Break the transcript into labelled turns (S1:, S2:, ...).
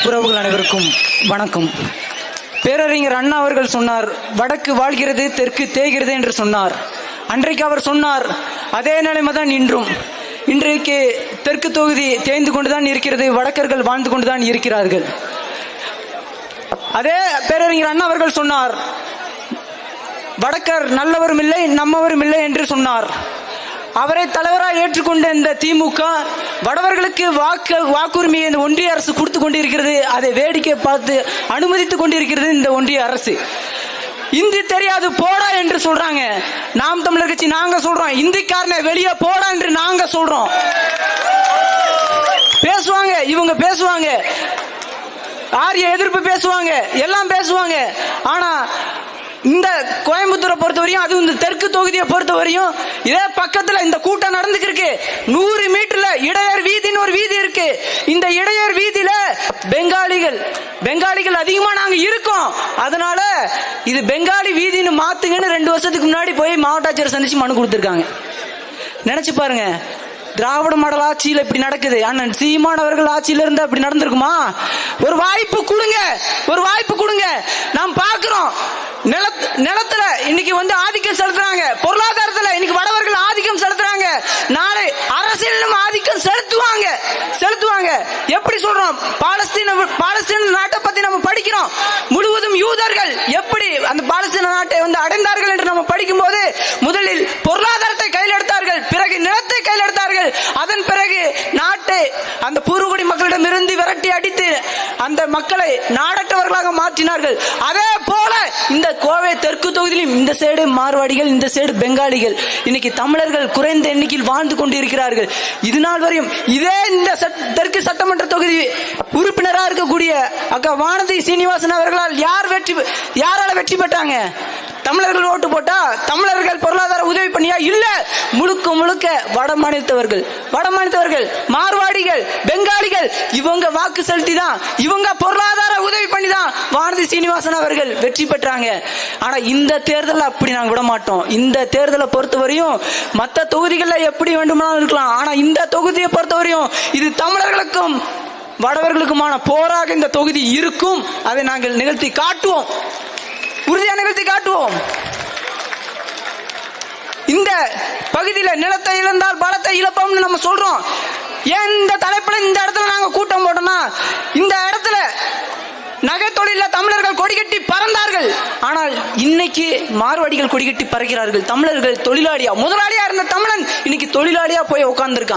S1: உறவுகள் அனைவருக்கும் வணக்கம். பேரறிஞர் அண்ணா அவர்கள் சொன்னார், வடக்கு வாழ்கிறது தெற்கு தேய்கிறது என்று சொன்னார். அன்றைக்கு அவர் சொன்னார், அதே நிலைமை தான் இன்றும். இன்றைக்கு தெற்கு தொகுதி தேய்ந்து கொண்டுதான் இருக்கிறது, வடக்கர்கள் வாழ்ந்து கொண்டுதான் இருக்கிறார்கள். அதே பேரறிஞர் அண்ணா அவர்கள் சொன்னார், வடக்கர் நல்லவரும் இல்லை நம்மவரும் இல்லை என்று சொன்னார். அவரை தலைவராக ஏற்றுக்கொண்ட இந்த திமுக வடவர்களுக்கு வாக்குரிமையை இந்த ஒன்றிய அரசு கொடுத்து கொண்டிருக்கிறது. அதை வேடிக்கை பார்த்து அனுமதித்துக் கொண்டிருக்கிறது இந்த ஒன்றிய அரசு. இந்தி தெரியாது போடா என்று சொல்றாங்க. நாம் தமிழர் கட்சி நாங்க சொல்றோம், இந்திக்காரனை வெளியே போடா என்று நாங்க சொல்றோம். பேசுவாங்க, இவங்க பேசுவாங்க, ஆரிய எதிர்ப்பு பேசுவாங்க, எல்லாம் பேசுவாங்க. ஆனா இந்த கோயம்புத்தூரை பொறுத்தவரையும், அது இந்த தெற்கு தொகுதியை பொறுத்தவரையும், இதே பக்கத்துல இந்த கூட்டம் நடந்துருக்கு. 100 மீட்டர்ல இடையர் வீதின்னு ஒரு வீதி இருக்கு. இந்த இடையர் வீதியில பெங்காலிகள் அதிகமா நாங்க இருக்கோம். அதனால இது பெங்காலி வீதின்னு மாத்துங்கன்னு 2 வருஷத்துக்கு முன்னாடி போய் மாவட்ட ஆட்சியர் சந்திச்சு மனு கொடுத்திருக்காங்க. நினைச்சு பாருங்க, திராவிட மாடல் ஆட்சியில் இப்படி நடக்குது. அண்ணன் சீமானவர்கள் ஆட்சியில இருந்து அப்படி நடந்திருக்குமா? ஒரு வாய்ப்பு கொடுங்க, ஒரு வாய்ப்பு கொடுங்க. நாம் பார்க்கிறோம், நிலத்துல இன்னைக்கு ஆதிக்கம் செலுத்துறாங்க, பொருளாதாரத்துல இன்னைக்கு வடவர்கள் ஆதிக்கம் செலுத்துறாங்க, நாளை அரசியலும் ஆதிக்கம் செலுத்துவாங்க. எப்படி சொல்றோம்? பாலஸ்தீன நாட்டை பத்தி நம்ம படிக்கிறோம். முழுவதும் யூதர்கள் எப்படி அந்த பாலஸ்தீன நாட்டை அடைந்தார்கள் என்று நம்ம படிக்கும் போது, முதலில் பொருளாதாரத்தை கையில் எடுத்தார்கள், பிறகு நிலத்தை கையில் எடுத்தார்கள், அதன் பிறகு நாட்டை அந்த பூர்வகுடி மக்களிடம் இருந்து விரட்டி அடித்து அந்த மக்களை நாடற்றவர்களாக மாற்றினார்கள். அதே போல இந்த கோவை தெற்கு தொகுதியிலும் இந்த சைடு மார்வாடிகள், இந்த சைடு பெங்காலிகள், இன்னைக்கு தமிழர்கள் குறைந்த எண்ணிக்கையில் வாழ்ந்து கொண்டிருக்கிறார்கள். இது நாள் வரையும் இதே இந்த தெற்கு சட்டமன்ற தொகுதி உறுப்பினராக இருக்கக்கூடிய அக்கா வானதி சீனிவாசன் அவர்களால் யாரால வெற்றி பெற்றாங்க? தமிழர்கள் ஓட்டு போட்டா தமிழர்கள் பொருளாதார உதவி பண்ணியா? இல்ல, முழுக்க வட மாநிலத்தவர்கள், மார்வாடிகள், பெங்காலிகள், இவங்க வாக்கு செலுத்தி தான், இவங்க பொருளாதார உதவி பண்ணி தான் வானதி சீனிவாசன் அவர்கள் வெற்றி பெற்றாங்க. ஆனா இந்த தேர்தல் அப்படி நாங்க விட மாட்டோம். இந்த தேர்தலை பொறுத்தவரையும் மற்ற தொகுதிகளில் எப்படி வேண்டுமானாலும் இருக்கலாம், ஆனா இந்த தொகுதியை பொறுத்தவரையும் இது தமிழர்களுக்கும் வடவர்களுக்குமான போராக இந்த தொகுதி இருக்கும். அதை நாங்கள் நிகழ்த்தி காட்டுவோம், உறுதியாக நிகழ்த்தி காட்டுவோம். இந்த பகுதியில் நிலத்தை இழந்தால் பலத்தை இழப்போம்னு நம்ம சொல்றோம். ஏன் இந்த தலைப்புல இந்த இடத்துல நாங்க கூட்டம் போட்டோம்னா, இந்த இடத்துல நகை தொழில தமிழர்கள் கொடிகட்டி பறந்தார்கள். ஆனால் இன்னைக்கு மார்வாடிகள் கொடிகட்டி பறக்கிறார்கள். தமிழர்கள் தொழிலாளியா, முதலாளியா இருந்த தமிழன் இன்னைக்கு தொழிலாளியா போய் உட்கார்ந்துருக்கான்.